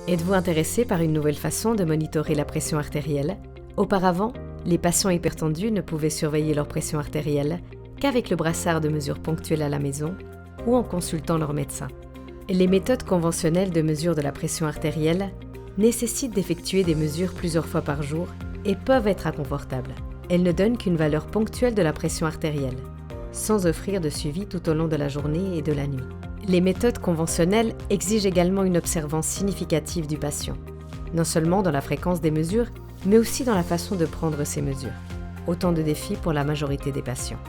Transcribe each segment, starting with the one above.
Êtes-vous intéressé par une nouvelle façon de monitorer la pression artérielle? Auparavant, les patients hypertendus ne pouvaient surveiller leur pression artérielle qu'avec le brassard de mesure ponctuelle à la maison ou en consultant leur médecin. Les méthodes conventionnelles de mesure de la pression artérielle nécessitent d'effectuer des mesures plusieurs fois par jour et peuvent être inconfortables. Elles ne donnent qu'une valeur ponctuelle de la pression artérielle, sans offrir de suivi tout au long de la journée et de la nuit. Les méthodes conventionnelles exigent également une observance significative du patient, non seulement dans la fréquence des mesures, mais aussi dans la façon de prendre ces mesures. Autant de défis pour la majorité des patients.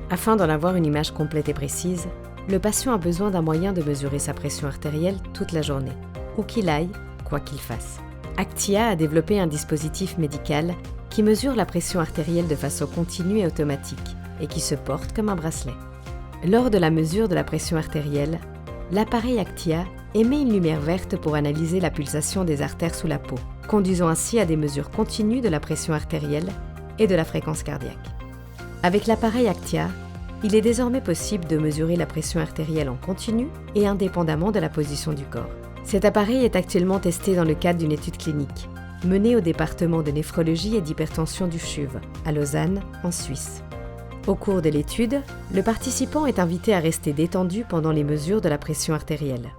Afin d'en avoir une image complète et précise, le patient a besoin d'un moyen de mesurer sa pression artérielle toute la journée, où qu'il aille, quoi qu'il fasse. Actia a développé un dispositif médical qui mesure la pression artérielle de façon continue et automatique, et qui se porte comme un bracelet. Lors de la mesure de la pression artérielle, l'appareil Actia émet une lumière verte pour analyser la pulsation des artères sous la peau, conduisant ainsi à des mesures continues de la pression artérielle et de la fréquence cardiaque. Avec l'appareil Actia, il est désormais possible de mesurer la pression artérielle en continu et indépendamment de la position du corps. Cet appareil est actuellement testé dans le cadre d'une étude clinique, menée au département de néphrologie et d'hypertension du CHUV, à Lausanne, en Suisse. Au cours de l'étude, le participant est invité à rester détendu pendant les mesures de la pression artérielle.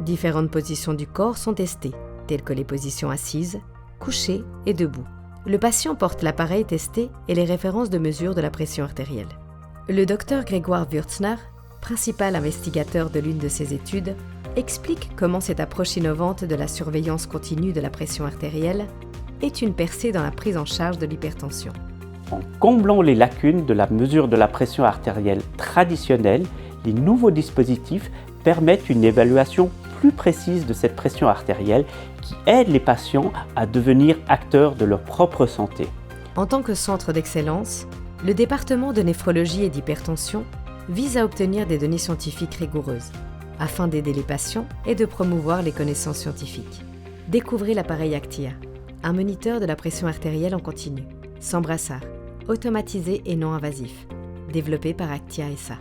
Différentes positions du corps sont testées, telles que les positions assises, couchées et debout. Le patient porte l'appareil testé et les références de mesure de la pression artérielle. Le docteur Grégoire Würzner, principal investigateur de l'une de ces études, explique comment cette approche innovante de la surveillance continue de la pression artérielle est une percée dans la prise en charge de l'hypertension. En comblant les lacunes de la mesure de la pression artérielle traditionnelle, les nouveaux dispositifs permettent une évaluation plus précise de cette pression artérielle qui aide les patients à devenir acteurs de leur propre santé. En tant que centre d'excellence, le département de néphrologie et d'hypertension vise à obtenir des données scientifiques rigoureuses afin d'aider les patients et de promouvoir les connaissances scientifiques. Découvrez l'appareil Actia, un moniteur de la pression artérielle en continu, sans brassard, automatisé et non invasif, développé par Actia SA.